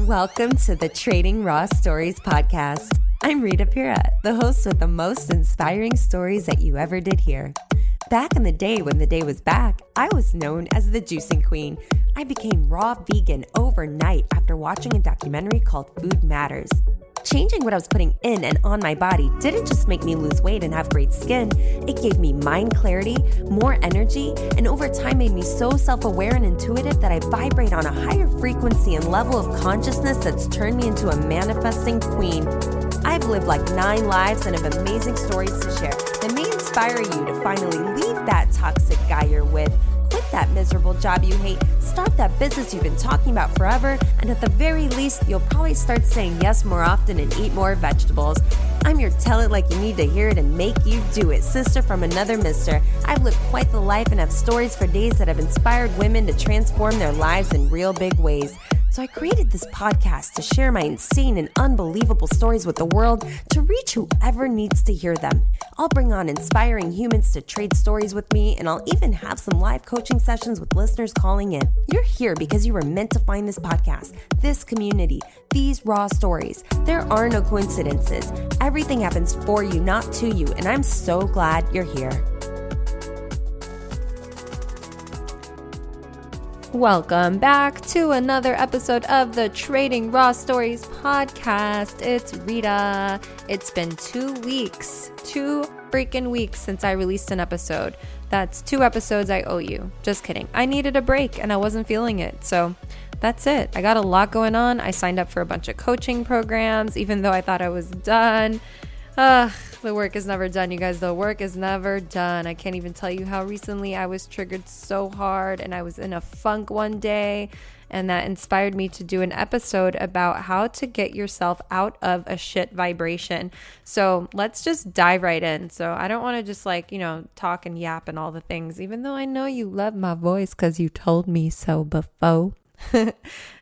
Welcome to the Trading Raw Stories podcast. I'm Rita Pira, the host with the most inspiring stories that you ever did hear. Back in the day when the day was back, I was known as the juicing queen. I became raw vegan overnight after watching a documentary called Food Matters. Changing what I was putting in and on my body didn't just make me lose weight and have great skin. It gave me mind clarity, more energy, and over time made me so self-aware and intuitive that I vibrate on a higher frequency and level of consciousness that's turned me into a manifesting queen. I've lived like 9 lives and have amazing stories to share that may inspire you to finally leave that toxic guy you're with, quit that miserable job you hate, start that business you've been talking about forever, and at the very least, you'll probably start saying yes more often and eat more vegetables. I'm your tell it like you need to hear it and make you do it, sister from another mister. I've lived quite the life and have stories for days that have inspired women to transform their lives in real big ways. So I created this podcast to share my insane and unbelievable stories with the world to reach whoever needs to hear them. I'll bring on inspiring humans to trade stories with me, and I'll even have some live coaching sessions with listeners calling in. You're here because you were meant to find this podcast, this community, these raw stories. There are no coincidences. Everything happens for you, not to you, and I'm so glad you're here. Welcome back to another episode of the Trading Raw Stories podcast. It's Rita. It's been 2 weeks, 2 freaking weeks since I released an episode. That's 2 episodes I owe you. Just kidding. I needed a break and I wasn't feeling it. So that's it. I got a lot going on. I signed up for a bunch of coaching programs, even though I thought I was done. The work is never done, you guys. The work is never done. I can't even tell you how recently I was triggered so hard and I was in a funk one day, and that inspired me to do an episode about how to get yourself out of a shit vibration. So let's just dive right in. So I don't want to just talk and yap and all the things, even though I know you love my voice because you told me so before.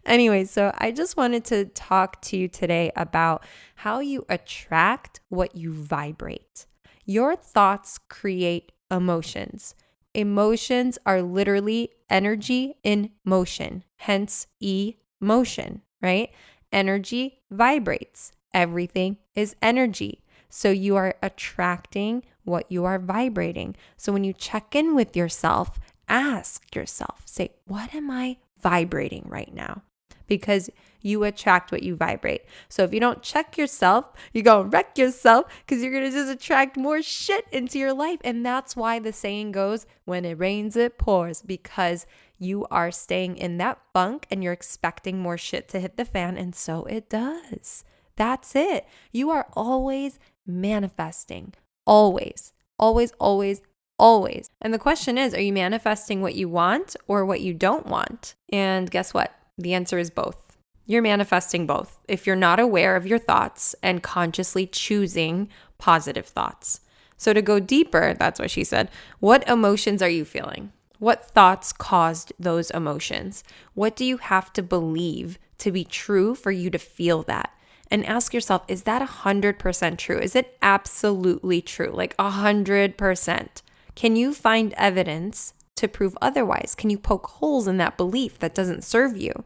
Anyway, so I just wanted to talk to you today about how you attract what you vibrate. Your thoughts create emotions. Emotions are literally energy in motion, hence emotion, right? Energy vibrates. Everything is energy. So you are attracting what you are vibrating. So when you check in with yourself, ask yourself, say, what am I vibrating right now? Because you attract what you vibrate. So if you don't check yourself, you're going to wreck yourself because you're going to just attract more shit into your life. And that's why the saying goes, when it rains, it pours, because you are staying in that funk and you're expecting more shit to hit the fan. And so it does. That's it. You are always manifesting. Always, always, always, always. And the question is, are you manifesting what you want or what you don't want? And guess what? The answer is both. You're manifesting both if you're not aware of your thoughts and consciously choosing positive thoughts. So to go deeper, that's what she said, what emotions are you feeling? What thoughts caused those emotions? What do you have to believe to be true for you to feel that? And ask yourself, is that 100% true? Is it absolutely true? Like 100%? Can you find evidence to prove otherwise? Can you poke holes in that belief that doesn't serve you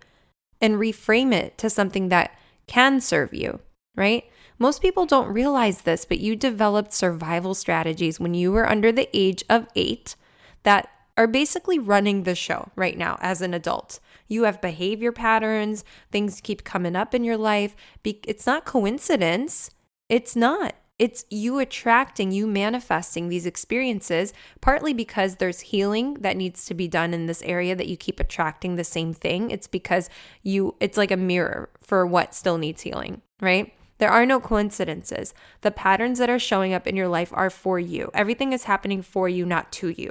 and reframe it to something that can serve you, right? Most people don't realize this, but you developed survival strategies when you were under the age of 8 that are basically running the show right now as an adult. You have behavior patterns, things keep coming up in your life. It's not coincidence. It's not. It's you attracting, you manifesting these experiences, partly because there's healing that needs to be done in this area that you keep attracting the same thing. It's because it's like a mirror for what still needs healing, right? There are no coincidences. The patterns that are showing up in your life are for you. Everything is happening for you, not to you.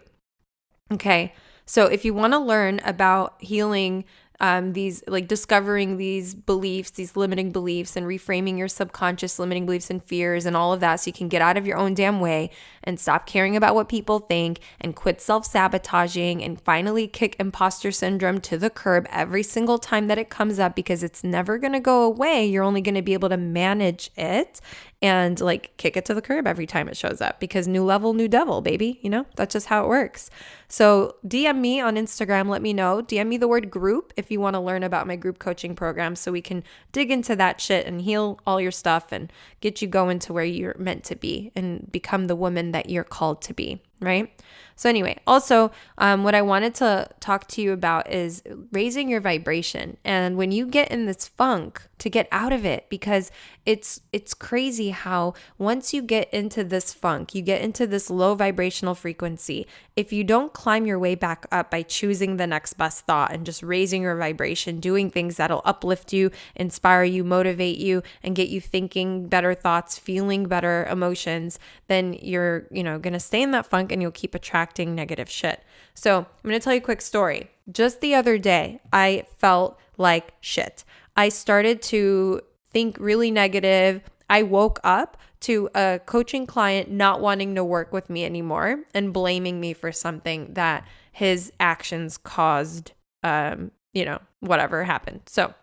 Okay, so if you want to learn about healing these, like discovering these beliefs, these limiting beliefs, and reframing your subconscious limiting beliefs and fears and all of that so you can get out of your own damn way and stop caring about what people think and quit self-sabotaging and finally kick imposter syndrome to the curb every single time that it comes up, because it's never going to go away. You're only going to be able to manage it and like kick it to the curb every time it shows up, because new level, new devil, baby. That's just how it works. So DM me on Instagram, let me know. DM me the word group if you want to learn about my group coaching program, so we can dig into that shit and heal all your stuff and get you going to where you're meant to be and become the woman that you're called to be, right? So anyway, also what I wanted to talk to you about is raising your vibration. And when you get in this funk, to get out of it, because it's crazy how once you get into this funk, you get into this low vibrational frequency, if you don't climb your way back up by choosing the next best thought and just raising your vibration, doing things that'll uplift you, inspire you, motivate you, and get you thinking better thoughts, feeling better emotions, then you're, going to stay in that funk and you'll keep attracting negative shit. So I'm going to tell you a quick story. Just the other day, I felt like shit. I started to think really negative. I woke up to a coaching client not wanting to work with me anymore and blaming me for something that his actions caused, whatever happened. So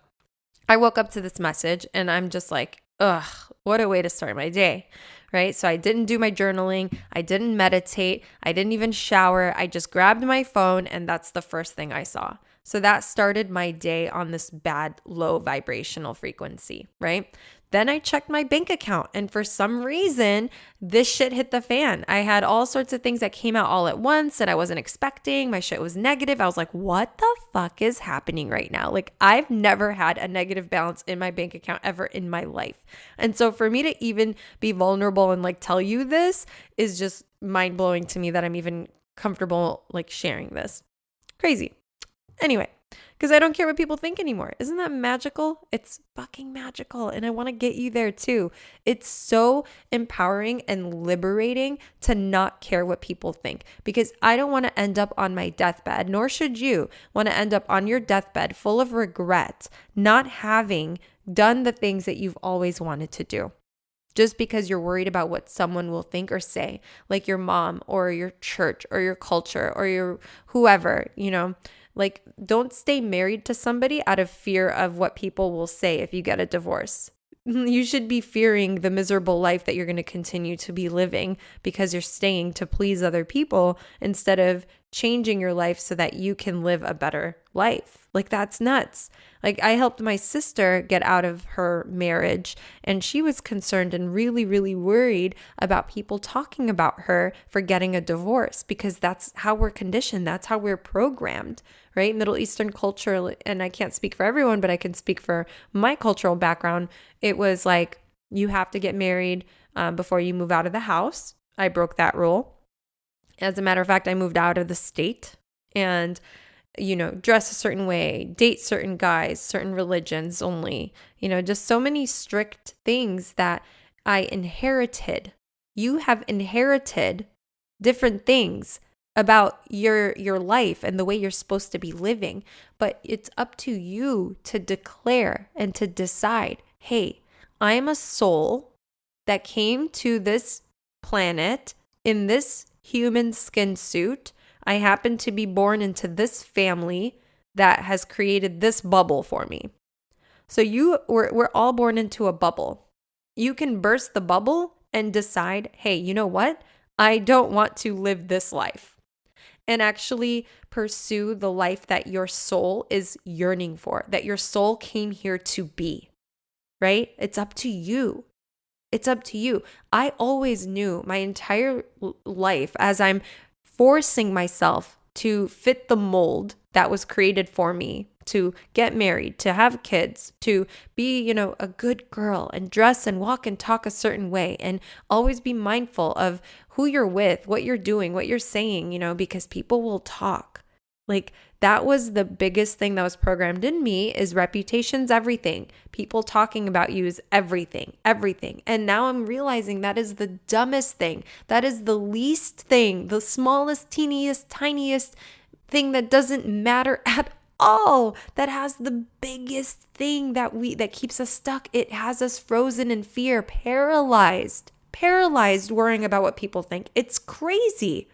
I woke up to this message and I'm just like, ugh, what a way to start my day, right? So I didn't do my journaling. I didn't meditate. I didn't even shower. I just grabbed my phone and that's the first thing I saw. So that started my day on this bad, low vibrational frequency, right? Then I checked my bank account and for some reason, this shit hit the fan. I had all sorts of things that came out all at once that I wasn't expecting. My shit was negative. I was like, what the fuck is happening right now? Like, I've never had a negative balance in my bank account ever in my life. And so for me to even be vulnerable and like tell you this is just mind blowing to me that I'm even comfortable like sharing this. Crazy. Anyway, because I don't care what people think anymore. Isn't that magical? It's fucking magical. And I want to get you there too. It's so empowering and liberating to not care what people think, because I don't want to end up on my deathbed, nor should you want to end up on your deathbed full of regret, not having done the things that you've always wanted to do. Just because you're worried about what someone will think or say, like your mom or your church or your culture or your whoever, Like, don't stay married to somebody out of fear of what people will say if you get a divorce. You should be fearing the miserable life that you're going to continue to be living because you're staying to please other people instead of changing your life so that you can live a better life. Like, that's nuts. Like, I helped my sister get out of her marriage and she was concerned and really, really worried about people talking about her for getting a divorce, because that's how we're conditioned. That's how we're programmed, right? Middle Eastern culture, and I can't speak for everyone, but I can speak for my cultural background. It was like, you have to get married before you move out of the house. I broke that rule. As a matter of fact, I moved out of the state and, dress a certain way, date certain guys, certain religions only, just so many strict things that I inherited. You have inherited different things about your life and the way you're supposed to be living, but it's up to you to declare and to decide, hey, I am a soul that came to this planet in this human skin suit. I happen to be born into this family that has created this bubble for me. So we're all born into a bubble. You can burst the bubble and decide, hey, you know what? I don't want to live this life, and actually pursue the life that your soul is yearning for, that your soul came here to be, right? It's up to you. It's up to you. I always knew my entire life, as I'm forcing myself to fit the mold that was created for me, to get married, to have kids, to be, a good girl and dress and walk and talk a certain way, and always be mindful of who you're with, what you're doing, what you're saying, because people will talk. Like, that was the biggest thing that was programmed in me, is reputation's everything. People talking about you is everything. And now I'm realizing that is the dumbest thing. That is the least thing, the smallest, teeniest, tiniest thing that doesn't matter at all. That has the biggest thing that keeps us stuck. It has us frozen in fear, paralyzed worrying about what people think. It's crazy.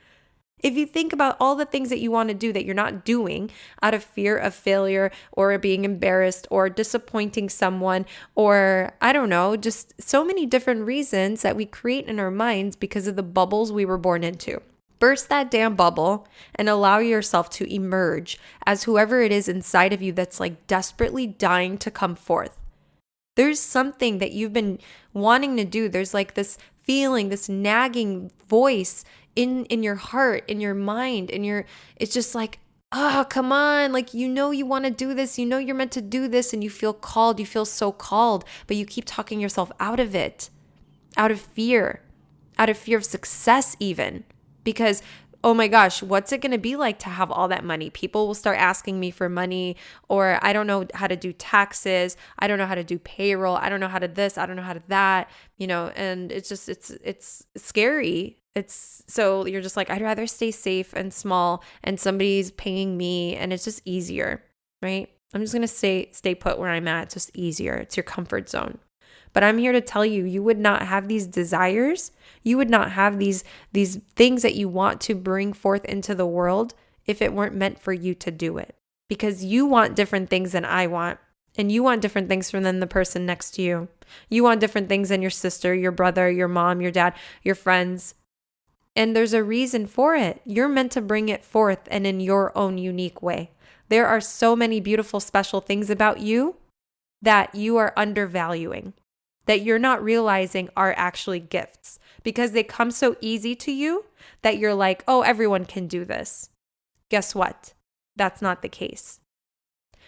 If you think about all the things that you want to do that you're not doing out of fear of failure or being embarrassed or disappointing someone, or I don't know, just so many different reasons that we create in our minds because of the bubbles we were born into. Burst that damn bubble and allow yourself to emerge as whoever it is inside of you that's like desperately dying to come forth. There's something that you've been wanting to do. There's like this feeling, this nagging voice in your heart, in your mind, it's just like, oh, come on. Like, you want to do this, you're meant to do this, and you feel called, you feel so called, but you keep talking yourself out of it, out of fear of success even, because oh my gosh, what's it going to be like to have all that money? People will start asking me for money, or I don't know how to do taxes. I don't know how to do payroll. I don't know how to this. I don't know how to that, and it's just, it's scary. So you're just like, I'd rather stay safe and small and somebody's paying me and it's just easier, right? I'm just going to stay put where I'm at. It's just easier. It's your comfort zone. But I'm here to tell you, you would not have these desires. You would not have these things that you want to bring forth into the world if it weren't meant for you to do it. Because you want different things than I want. And you want different things from than the person next to you. You want different things than your sister, your brother, your mom, your dad, your friends. And there's a reason for it. You're meant to bring it forth and in your own unique way. There are so many beautiful, special things about you that you are undervaluing, that you're not realizing are actually gifts because they come so easy to you that you're like, oh, everyone can do this. Guess what? That's not the case.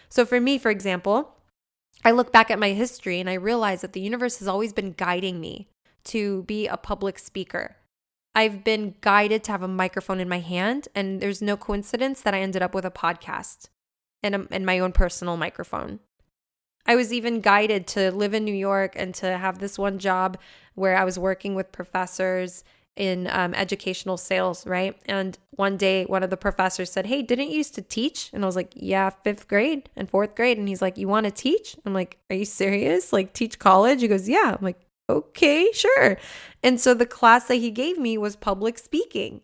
So for me, for example, I look back at my history and I realize that the universe has always been guiding me to be a public speaker. I've been guided to have a microphone in my hand, and there's no coincidence that I ended up with a podcast and my own personal microphone. I was even guided to live in New York and to have this one job where I was working with professors in educational sales, right? And one day, one of the professors said, hey, didn't you used to teach? And I was like, yeah, 5th grade and 4th grade. And he's like, you want to teach? I'm like, are you serious? Like, teach college? He goes, yeah. I'm like, okay, sure. And so the class that he gave me was public speaking,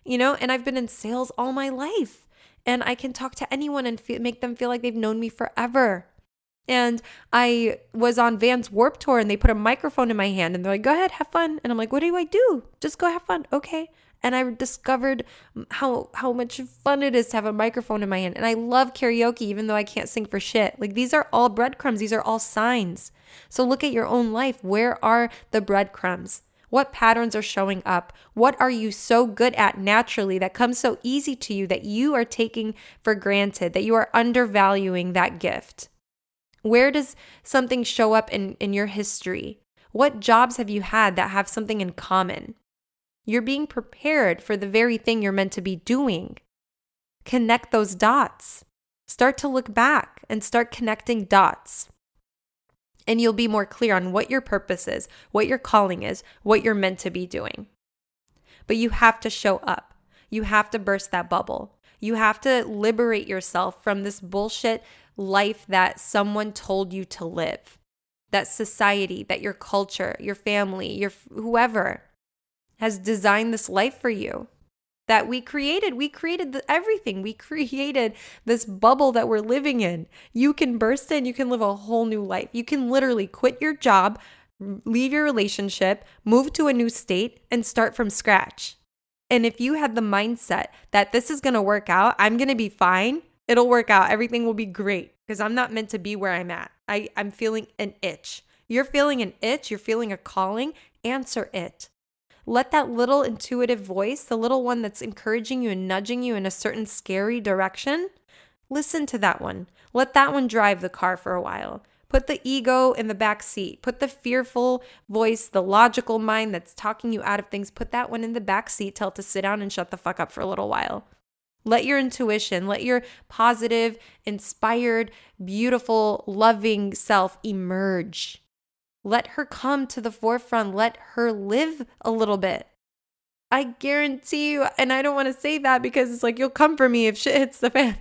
and I've been in sales all my life. And I can talk to anyone and make them feel like they've known me forever. And I was on Vans Warped Tour and they put a microphone in my hand and they're like, go ahead, have fun. And I'm like, what do I do? Just go have fun. Okay. And I discovered how much fun it is to have a microphone in my hand. And I love karaoke, even though I can't sing for shit. Like, these are all breadcrumbs. These are all signs. So look at your own life. Where are the breadcrumbs? What patterns are showing up? What are you so good at naturally that comes so easy to you that you are taking for granted, that you are undervaluing that gift? Where does something show up in your history? What jobs have you had that have something in common? You're being prepared for the very thing you're meant to be doing. Connect those dots. Start to look back and start connecting dots. And you'll be more clear on what your purpose is, what your calling is, what you're meant to be doing. But you have to show up. You have to burst that bubble. You have to liberate yourself from this bullshit life that someone told you to live. That society, that your culture, your family, your whoever has designed this life for you. That we created everything. We created this bubble that we're living in. You can burst in, you can live a whole new life. You can literally quit your job, leave your relationship, move to a new state, and start from scratch. And if you had the mindset that this is going to work out, I'm going to be fine, it'll work out, everything will be great because I'm not meant to be where I'm at. I'm feeling an itch. You're feeling an itch, you're feeling a calling, answer it. Let that little intuitive voice, the little one that's encouraging you and nudging you in a certain scary direction, listen to that one. Let that one drive the car for a while. Put the ego in the back seat. Put the fearful voice, the logical mind that's talking you out of things, put that one in the back seat. Tell it to sit down and shut the fuck up for a little while. Let your intuition, let your positive, inspired, beautiful, loving self emerge. Let her come to the forefront. Let her live a little bit. I guarantee you, and I don't want to say that because it's like you'll come for me if shit hits the fan.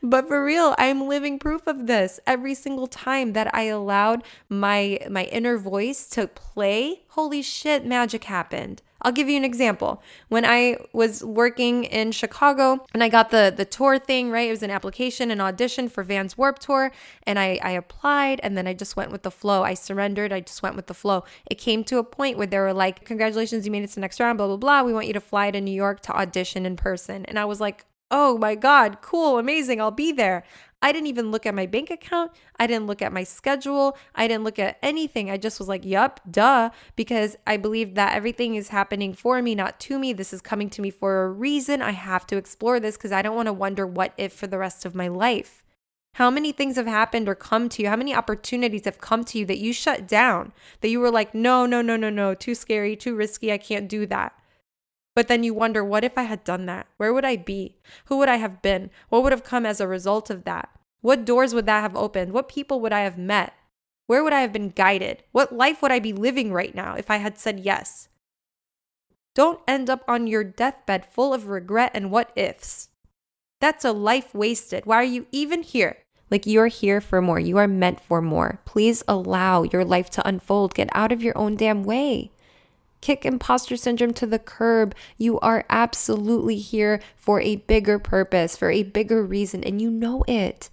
But for real, I'm living proof of this. Every single time that I allowed my inner voice to play, holy shit, magic happened. I'll give you an example. When I was working in Chicago and I got the tour thing, right? It was an application, an audition for Vans Warped Tour. And I applied and then I just went with the flow. I surrendered. I just went with the flow. It came to a point where they were like, congratulations, you made it to the next round, blah, blah, blah. We want you to fly to New York to audition in person. And I was like, oh my God, cool, amazing. I'll be there. I didn't even look at my bank account. I didn't look at my schedule. I didn't look at anything. I just was like, yup, duh, because I believe that everything is happening for me, not to me. This is coming to me for a reason. I have to explore this because I don't want to wonder what if for the rest of my life. How many things have happened or come to you? How many opportunities have come to you that you shut down, that you were like, no, too scary, too risky. I can't do that. But then you wonder, what if I had done that? Where would I be? Who would I have been? What would have come as a result of that? What doors would that have opened? What people would I have met? Where would I have been guided? What life would I be living right now if I had said yes? Don't end up on your deathbed full of regret and what ifs. That's a life wasted. Why are you even here? Like, you're here for more. You are meant for more. Please allow your life to unfold. Get out of your own damn way. Kick imposter syndrome to the curb. You are absolutely here for a bigger purpose, for a bigger reason, and you know it.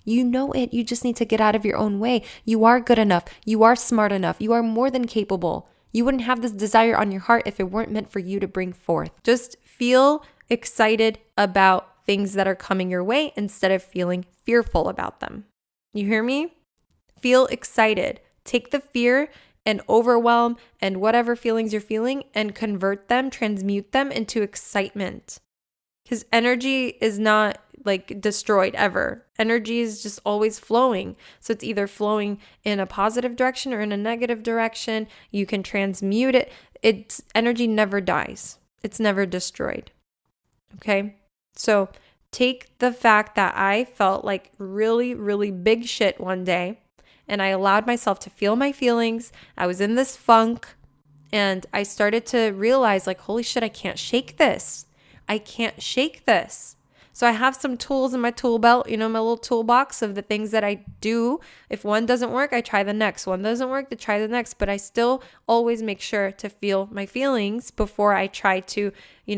You know it. You just need to get out of your own way. You are good enough. You are smart enough. You are more than capable. You wouldn't have this desire on your heart if it weren't meant for you to bring forth. Just feel excited about things that are coming your way instead of feeling fearful about them. You hear me? Feel excited. Take the fear and overwhelm and whatever feelings you're feeling and convert them, transmute them into excitement. Because energy is not like destroyed ever. Energy is just always flowing. So it's either flowing in a positive direction or in a negative direction. You can transmute it. It's energy never dies. It's never destroyed. Okay? So take the fact that I felt like really, really big shit one day, and I allowed myself to feel my feelings. I was in this funk, and I started to realize, like, holy shit, I can't shake this. I can't shake this. So I have some tools in my tool belt, my little toolbox of the things that I do. If one doesn't work, I try the next. One doesn't work, I try the next. But I still always make sure to feel my feelings before I try to,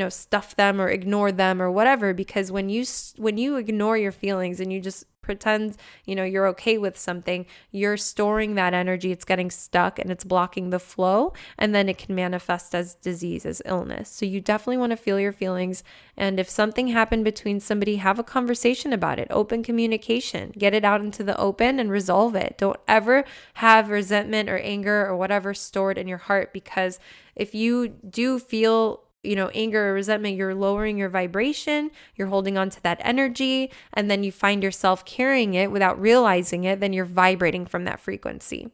stuff them or ignore them or whatever. Because when you ignore your feelings and you just pretend, you're okay with something, you're storing that energy. It's getting stuck and it's blocking the flow. And then it can manifest as disease, as illness. So you definitely want to feel your feelings. And if something happened between somebody, have a conversation about it. Open communication. Get it out into the open and resolve it. Don't ever have resentment or anger or whatever stored in your heart, because if you do feel anger or resentment, you're lowering your vibration, you're holding on to that energy, and then you find yourself carrying it without realizing it, then you're vibrating from that frequency.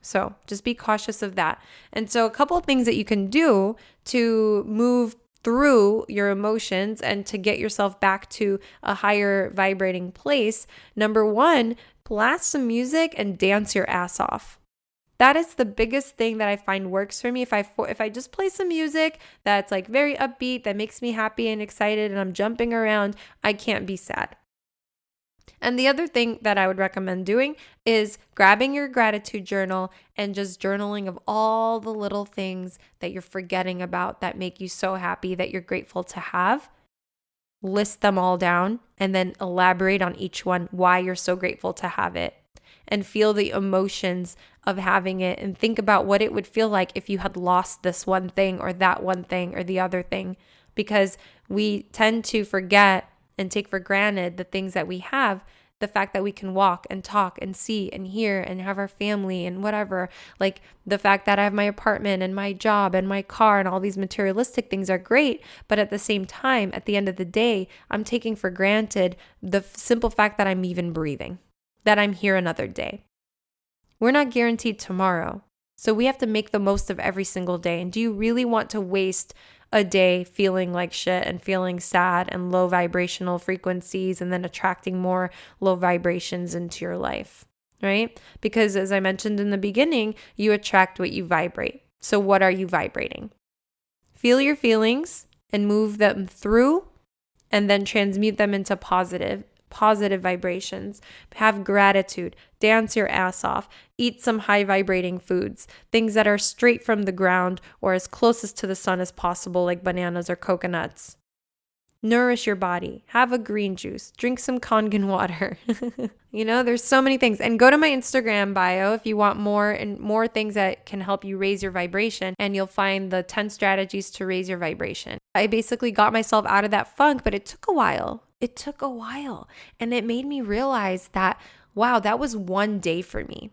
So just be cautious of that. And so a couple of things that you can do to move through your emotions and to get yourself back to a higher vibrating place. Number one, blast some music and dance your ass off. That is the biggest thing that I find works for me. If I just play some music that's like very upbeat, that makes me happy and excited, and I'm jumping around, I can't be sad. And the other thing that I would recommend doing is grabbing your gratitude journal and just journaling of all the little things that you're forgetting about that make you so happy, that you're grateful to have. List them all down and then elaborate on each one, why you're so grateful to have it. And feel the emotions of having it, and think about what it would feel like if you had lost this one thing or that one thing or the other thing, because we tend to forget and take for granted the things that we have, the fact that we can walk and talk and see and hear and have our family and whatever, like the fact that I have my apartment and my job and my car and all these materialistic things are great. But at the same time, at the end of the day, I'm taking for granted the simple fact that I'm even breathing, that I'm here another day. We're not guaranteed tomorrow. So we have to make the most of every single day. And do you really want to waste a day feeling like shit and feeling sad and low vibrational frequencies and then attracting more low vibrations into your life, right? Because as I mentioned in the beginning, you attract what you vibrate. So what are you vibrating? Feel your feelings and move them through, and then transmute them into positive positive vibrations, have gratitude, dance your ass off, eat some high vibrating foods, things that are straight from the ground or as closest to the sun as possible, like bananas or coconuts. Nourish your body, have a green juice, drink some Kangen water. There's so many things. And go to my Instagram bio if you want more things that can help you raise your vibration, and you'll find the 10 strategies to raise your vibration. I basically got myself out of that funk, but it took a while. And it made me realize that, wow, that was one day for me.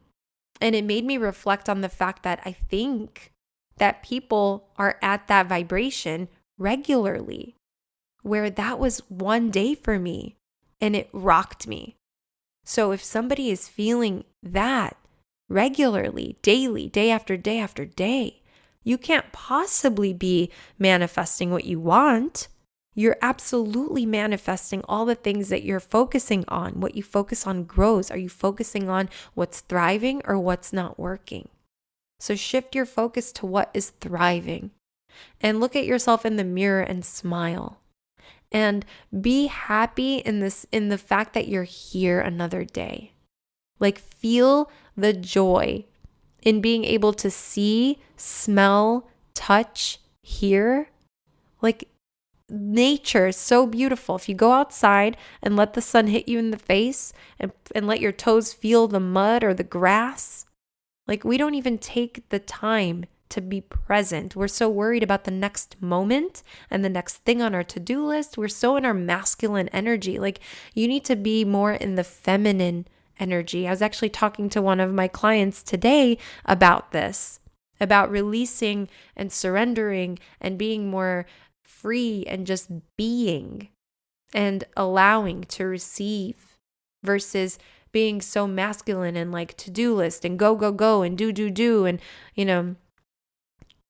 And it made me reflect on the fact that I think that people are at that vibration regularly, where that was one day for me and it rocked me. So if somebody is feeling that regularly, daily, day after day after day, you can't possibly be manifesting what you want. You're absolutely manifesting all the things that you're focusing on. What you focus on grows. Are you focusing on what's thriving or what's not working? So shift your focus to what is thriving and look at yourself in the mirror and smile. And be happy in the fact that you're here another day. Like, feel the joy in being able to see, smell, touch, hear. Like, nature is so beautiful. If you go outside and let the sun hit you in the face and let your toes feel the mud or the grass, like, we don't even take the time to be present. We're so worried about the next moment and the next thing on our to-do list. We're so in our masculine energy. Like, you need to be more in the feminine energy. I was actually talking to one of my clients today about this, about releasing and surrendering and being more free and just being and allowing to receive versus being so masculine and like to-do list and go and do and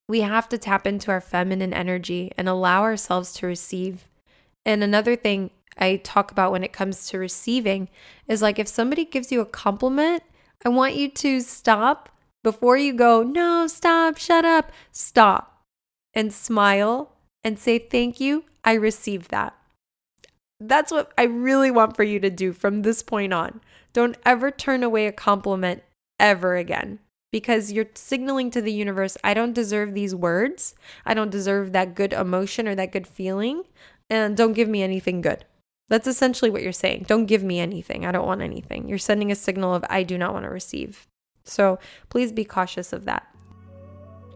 we have to tap into our feminine energy and allow ourselves to receive. And another thing I talk about when it comes to receiving is like, if somebody gives you a compliment, I want you to stop before you go, no, stop, shut up, stop, and smile and say, thank you, I received that. That's what I really want for you to do from this point on. Don't ever turn away a compliment ever again. Because you're signaling to the universe, I don't deserve these words. I don't deserve that good emotion or that good feeling. And don't give me anything good. That's essentially what you're saying. Don't give me anything. I don't want anything. You're sending a signal of I do not want to receive. So please be cautious of that.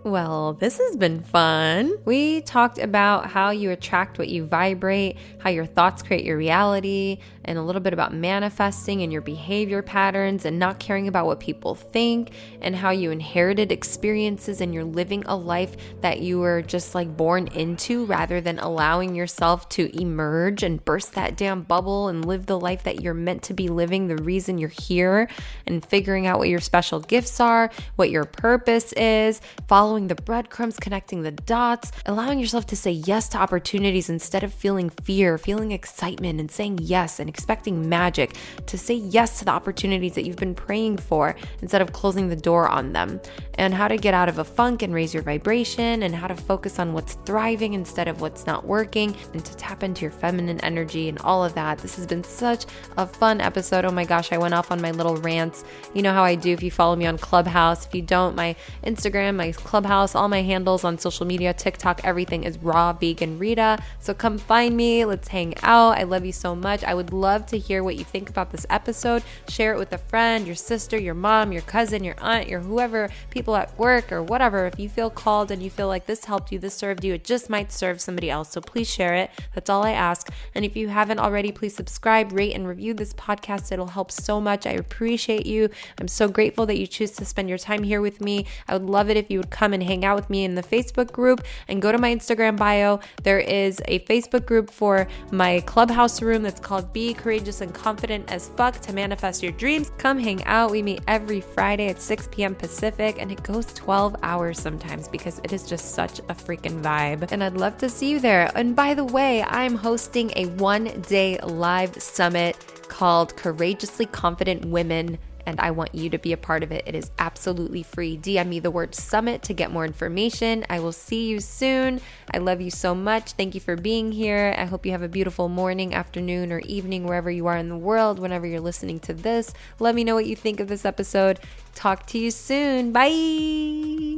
Well, this has been fun. We talked about how you attract what you vibrate, how your thoughts create your reality, and a little bit about manifesting and your behavior patterns and not caring about what people think, and how you inherited experiences and you're living a life that you were just like born into rather than allowing yourself to emerge and burst that damn bubble and live the life that you're meant to be living, the reason you're here, and figuring out what your special gifts are, what your purpose is, following the breadcrumbs, connecting the dots, allowing yourself to say yes to opportunities instead of feeling fear, feeling excitement and saying yes and expecting magic, to say yes to the opportunities that you've been praying for instead of closing the door on them, and how to get out of a funk and raise your vibration, and how to focus on what's thriving instead of what's not working, and to tap into your feminine energy and all of that. This has been such a fun episode. Oh my gosh, I went off on my little rants. You know how I do if you follow me on Clubhouse. If you don't, my Instagram, my Clubhouse, all my handles on social media, TikTok, everything is Raw Vegan Rita. So come find me. Let's hang out. I love you so much. I would love to hear what you think about this episode. Share it with a friend, your sister, your mom, your cousin, your aunt, your whoever, people at work or whatever. If you feel called and you feel like this helped you, this served you, it just might serve somebody else. So please share it. That's all I ask. And if you haven't already, please subscribe, rate, and review this podcast. It'll help so much. I appreciate you. I'm so grateful that you choose to spend your time here with me. I would love it if you would come and hang out with me in the Facebook group and go to my Instagram bio. There is a Facebook group for my Clubhouse room that's called Be Courageous and Confident as Fuck to Manifest Your Dreams. Come hang out. We meet every Friday at 6 p.m. Pacific, and it goes 12 hours sometimes because it is just such a freaking vibe. And I'd love to see you there. And by the way, I'm hosting a one-day live summit called Courageously Confident Women and I want you to be a part of it. It is absolutely free. DM me the word summit to get more information. I will see you soon. I love you so much. Thank you for being here. I hope you have a beautiful morning, afternoon, or evening, wherever you are in the world, whenever you're listening to this. Let me know what you think of this episode. Talk to you soon. Bye.